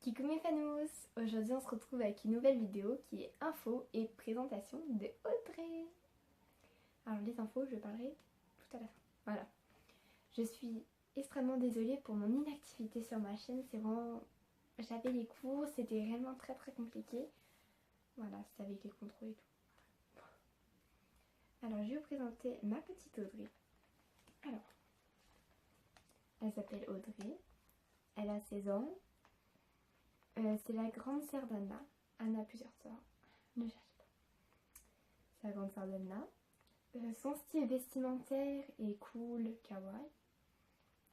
Coucou mes fanous. Aujourd'hui on se retrouve avec une nouvelle vidéo qui est info et présentation de Audrey. Alors les infos je parlerai tout à la fin. Voilà. Je suis extrêmement désolée pour mon inactivité sur ma chaîne. C'est vraiment... J'avais les cours, c'était réellement très compliqué. Voilà, c'était avec les contrôles et tout. Alors je vais vous présenter ma petite Audrey. Alors, elle s'appelle Audrey. Elle a 16 ans. C'est la grande sœur d'Anna. Anna a plusieurs sœurs. Ne cherchez pas. C'est la grande sœur d'Anna. Son style vestimentaire est cool, kawaii.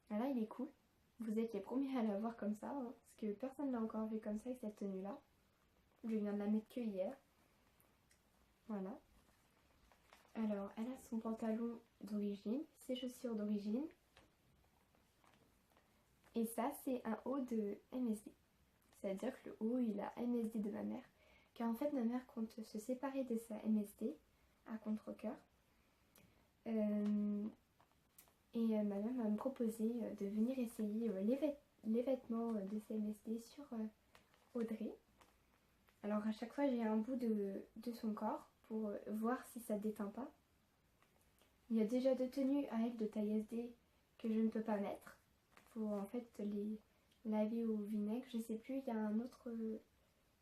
Voilà, il est cool. Vous êtes les premiers à la voir comme ça, hein, parce que personne l'a encore vu comme ça avec cette tenue-là. Je viens de la mettre que hier. Voilà. Alors, elle a son pantalon d'origine, ses chaussures d'origine. Et ça, c'est un haut de MSD. C'est-à-dire que le haut, il a MSD de ma mère. Car en fait, ma mère compte se séparer de sa MSD à contre-cœur. Et ma mère m'a proposé de venir essayer les vêtements de ces MSD sur Audrey. Alors à chaque fois j'ai un bout de son corps pour voir si ça déteint pas. Il y a déjà 2 tenues à elle de taille SD que je ne peux pas mettre. Faut en fait les laver au vinaigre. Je sais plus, il y a un autre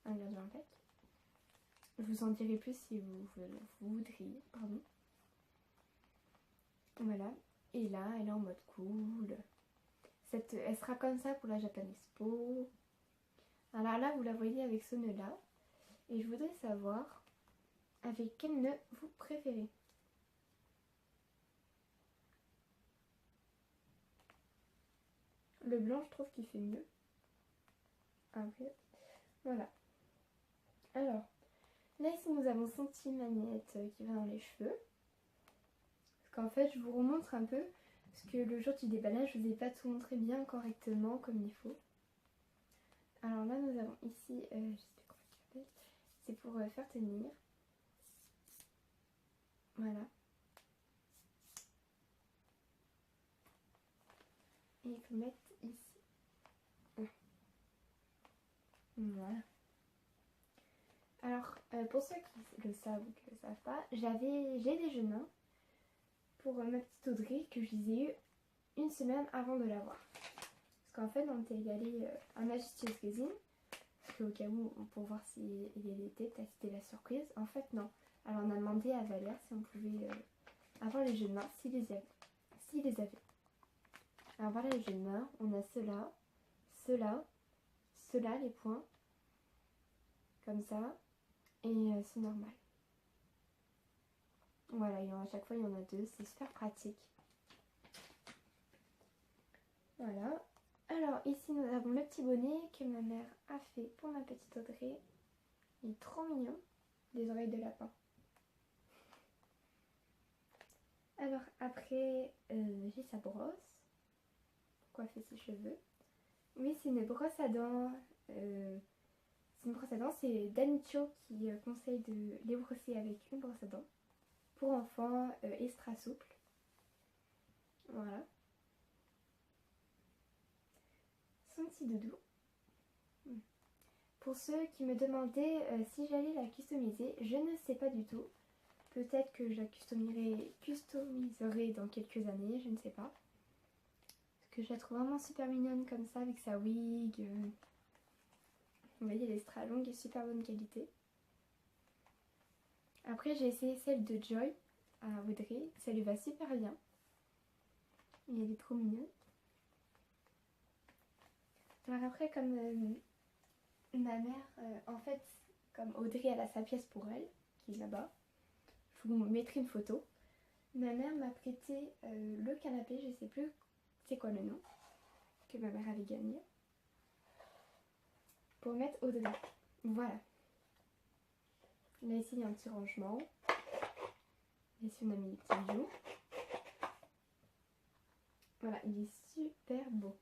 ingrédient en fait. Je vous en dirai plus si vous voudriez. Pardon. Voilà. Et là, elle est en mode cool. Elle sera comme ça pour la Japan Expo. Alors là, vous la voyez avec ce nœud-là. Et je voudrais savoir avec quel nœud vous préférez. Le blanc, je trouve qu'il fait mieux. Après, voilà. Alors, là ici, nous avons son petit magnète qui va dans les cheveux. Parce qu'en fait, je vous remontre un peu. Parce que le jour du déballage, je ne vous ai pas tout montré bien correctement comme il faut. Alors là, nous avons ici, je sais plus comment ça s'appelle. C'est pour faire tenir. Voilà. Et il faut mettre ici. Voilà. Alors, pour ceux qui le savent ou qui ne le savent pas, j'ai des jeux mains pour ma petite Audrey que je les ai eu une semaine avant de l'avoir. Parce qu'en fait, on était allé à Majestueuse Cuisine, au cas où, pour voir si il était, peut-être c'était la surprise. En fait, non. Alors, on a demandé à Valère si on pouvait avoir les jeux de main, s'il les avait. Alors, voilà les jeux de main. On a ceux-là, ceux-là, les points. Comme ça. Et c'est normal. Voilà, à chaque fois il y en a 2, c'est super pratique. Voilà. Alors ici nous avons le petit bonnet que ma mère a fait pour ma petite Audrey. Il est trop mignon. Des oreilles de lapin. Alors après j'ai sa brosse pour coiffer ses cheveux. Oui, c'est une brosse à dents. C'est Danicho qui conseille de les brosser avec une brosse à dents. Pour enfants, extra souple. Voilà. Son petit doudou. Pour ceux qui me demandaient si j'allais la customiser, je ne sais pas du tout. Peut-être que je la customiserai dans quelques années, je ne sais pas. Parce que je la trouve vraiment super mignonne comme ça avec sa wig. Vous voyez, elle est extra longue et super bonne qualité. Après, j'ai essayé celle de Joy à Audrey. Ça lui va super bien. Et elle est trop mignonne. Alors après, comme ma mère, en fait, comme Audrey, elle a sa pièce pour elle, qui est là-bas. Je vous mettrai une photo. Ma mère m'a prêté le canapé, je sais plus c'est quoi le nom, que ma mère avait gagné. Pour mettre au-delà. Voilà. Là ici il y a un petit rangement. Ici on a mis les petits bijoux. Voilà, il est super beau.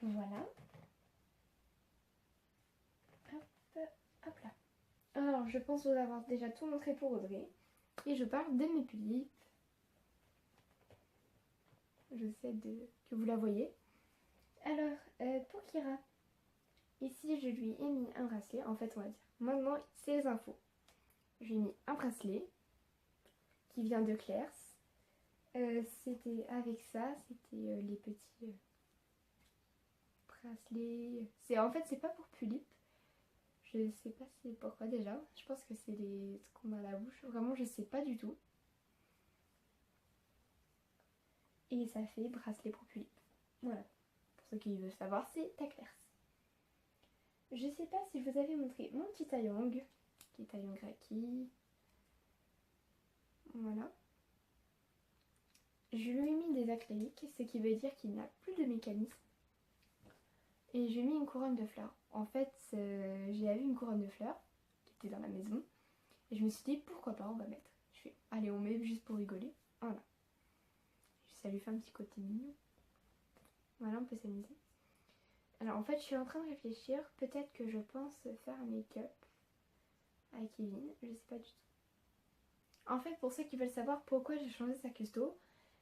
Voilà. Hop là. Alors je pense vous avoir déjà tout montré pour Audrey. Et je parle de mes pulls. je sais que vous la voyez. Alors, pour Kira, ici je lui ai mis un bracelet, en fait on va dire. Maintenant, c'est les infos. Je lui ai mis un bracelet qui vient de Claire's. C'était avec ça, c'était les petits bracelets. En fait, c'est pas pour Pulip. Je sais pas c'est pourquoi déjà. Je pense que c'est ce qu'on a à la bouche. Vraiment, je sais pas du tout. Et ça fait bracelet pour Pulip. Voilà. Pour ceux qui veulent savoir, c'est à Claire's. Je sais pas si je vous avais montré mon petit taillong, qui est taillong Raki. Voilà. Je lui ai mis des acryliques, ce qui veut dire qu'il n'a plus de mécanisme. Et je lui ai mis une couronne de fleurs. En fait, j'ai vu une couronne de fleurs qui était dans la maison. Et je me suis dit, pourquoi pas, on va mettre. Je fais, allez, on met juste pour rigoler. Voilà. Ça lui fait un petit côté mignon. Voilà, on peut s'amuser. Alors, en fait, je suis en train de réfléchir. Peut-être que je pense faire un make-up à Kevin. Je sais pas du tout. En fait, pour ceux qui veulent savoir pourquoi j'ai changé sa custo,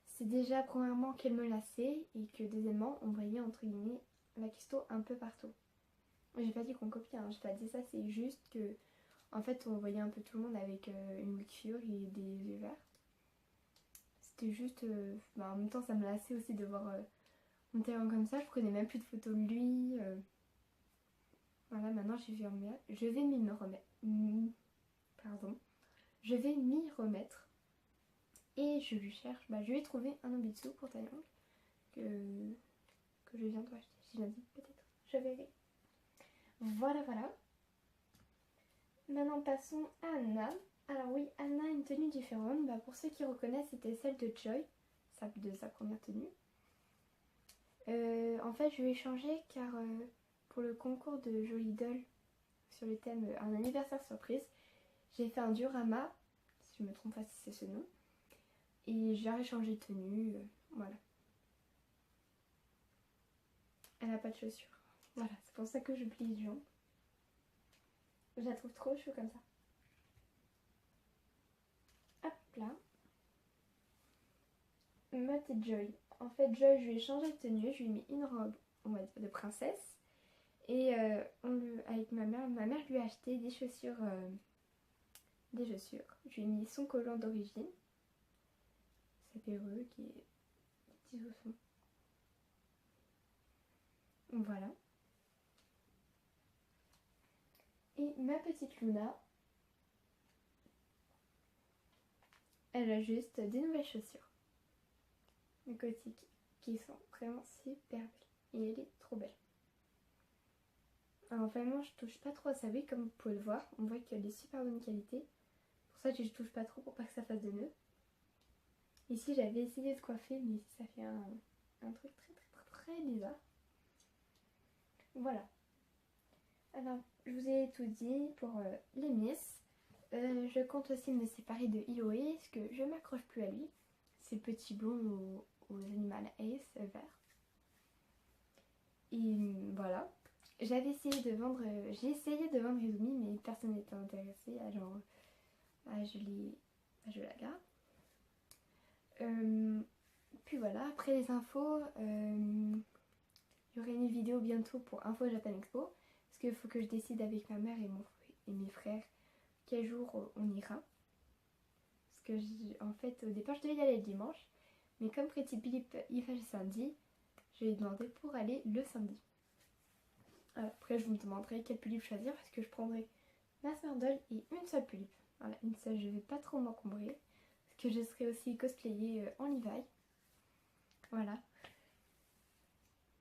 c'est déjà premièrement qu'elle me lassait et que deuxièmement, on voyait entre guillemets la custo un peu partout. J'ai pas dit qu'on copiait, hein, j'ai pas dit ça, c'est juste que en fait on voyait un peu tout le monde avec une coiffure et des yeux verts. C'était juste, en même temps ça me lassait aussi de voir mon talent comme ça, je prenais même plus de photos de lui. Voilà, maintenant je vais m'y remettre. Pardon. Je vais m'y remettre. Et je lui cherche, je vais trouver un Nobitsu pour Taeyong que je viens de acheter. J'imagine peut-être. Je verrai. Voilà, voilà. Maintenant passons à Anna. Alors oui, Anna a une tenue différente. Pour ceux qui reconnaissent, c'était celle de Joy, de sa première tenue. En fait, je lui ai changé car pour le concours de Jolie Doll sur le thème un anniversaire surprise, j'ai fait un diorama, si je me trompe pas si c'est ce nom. Et j'ai changé de tenue, voilà. Elle n'a pas de chaussures. Voilà, c'est pour ça que je plie les jambes. Je la trouve trop chou comme ça. Hop là. Ma petite Joy. En fait, Joy, je lui ai changé de tenue. Je lui ai mis une robe, on va dire, de princesse. Et avec ma mère lui a acheté des chaussures. Je lui ai mis son collant d'origine. Sa perruque et des petits oussons. Voilà. Et ma petite Luna, elle a juste des nouvelles chaussures. Les gothiques qui sont vraiment super belles. Et elle est trop belle. Alors vraiment, je touche pas trop à sa vie comme vous pouvez le voir. On voit qu'elle est super bonne qualité. Pour ça, je touche pas trop pour pas que ça fasse de nœuds. Ici, j'avais essayé de coiffer, mais ça fait un truc très bizarre. Voilà. Alors, je vous ai tout dit pour les Miss. Je compte aussi me séparer de Hiloé, parce que je m'accroche plus à lui. C'est le petit blond aux Animal Ace vert. Et voilà. J'ai essayé de vendre Izumi, mais personne n'était intéressé. Alors, je la garde. Puis voilà, après les infos, il y aurait une vidéo bientôt pour Info Japan Expo. Parce qu'il faut que je décide avec ma mère et mes frères quel jour on ira. Parce que en fait, au départ, je devais y aller le dimanche. Mais comme Pretty Philippe y va le samedi, je lui ai demandé pour aller le samedi. Après, je vous demanderai quel pullip choisir parce que je prendrai ma Smurdoll et une seule pullip. Voilà, une seule, je vais pas trop m'encombrer. Parce que je serai aussi cosplayée en Levi. Voilà.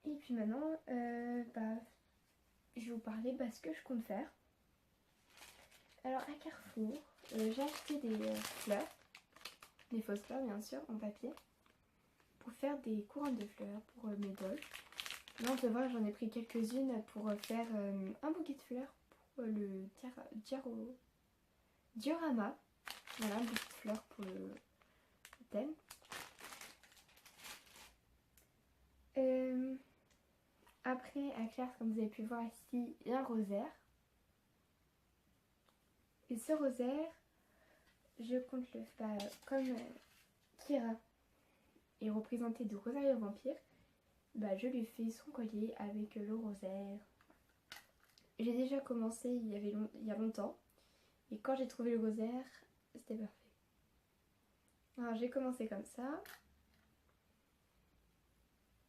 Et puis maintenant, je vais vous parler ce que je compte faire. Alors à Carrefour, j'ai acheté des fleurs, des fausses fleurs bien sûr, en papier, pour faire des couronnes de fleurs pour mes dolls. Là on peut voir, j'en ai pris quelques-unes pour faire un bouquet de fleurs pour le diorama. Voilà, un bouquet de fleurs pour le thème. Après, à Claire's, comme vous avez pu voir ici, il y a un rosaire. Et ce rosaire, je compte le faire comme Kira est représenté de Rosario Vampire, bah, je lui fais son collier avec le rosaire. J'ai déjà commencé il y a longtemps, et quand j'ai trouvé le rosaire, c'était parfait. Alors j'ai commencé comme ça,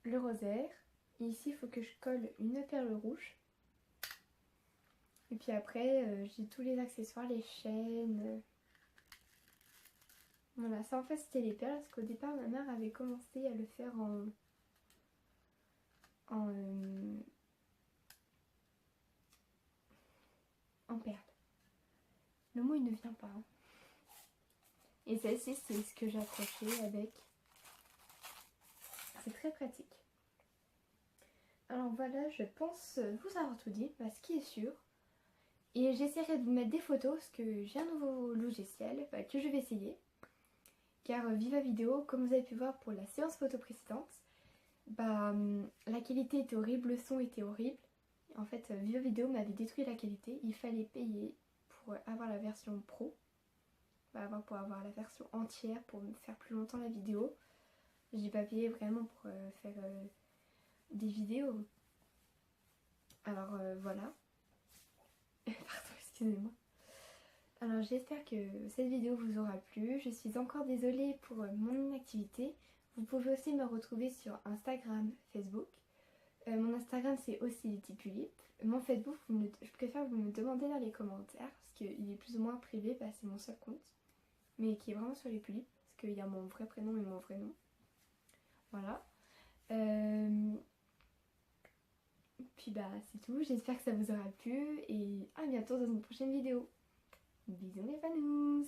le rosaire, et ici il faut que je colle une perle rouge. Et puis après, j'ai tous les accessoires, les chaînes. Voilà, ça en fait c'était les perles, parce qu'au départ ma mère avait commencé à le faire en, en perles. Le mot il ne vient pas. Hein. Et celle-ci c'est ce que j'ai accroché avec. C'est très pratique. Alors voilà, je pense vous avoir tout dit, ce qui est sûr. Et j'essaierai de vous mettre des photos parce que j'ai un nouveau logiciel que je vais essayer. Car Viva Vidéo, comme vous avez pu voir pour la séance photo précédente, la qualité était horrible, le son était horrible. En fait, Viva Vidéo m'avait détruit la qualité. Il fallait payer pour avoir la version pro. Pour avoir la version entière, pour me faire plus longtemps la vidéo. J'ai pas payé vraiment pour faire des vidéos. Alors voilà. Pardon, excusez-moi. Alors j'espère que cette vidéo vous aura plu. Je suis encore désolée pour mon inactivité. Vous pouvez aussi me retrouver sur Instagram, Facebook. Mon Instagram c'est aussi Litipulip. Mon Facebook, je préfère que vous me demandez dans les commentaires parce qu'il est plus ou moins privé, c'est mon seul compte. Mais qui est vraiment sur les tulipes parce qu'il y a mon vrai prénom et mon vrai nom. Voilà. Puis c'est tout. J'espère que ça vous aura plu et à bientôt dans une prochaine vidéo. Bisous les fanous.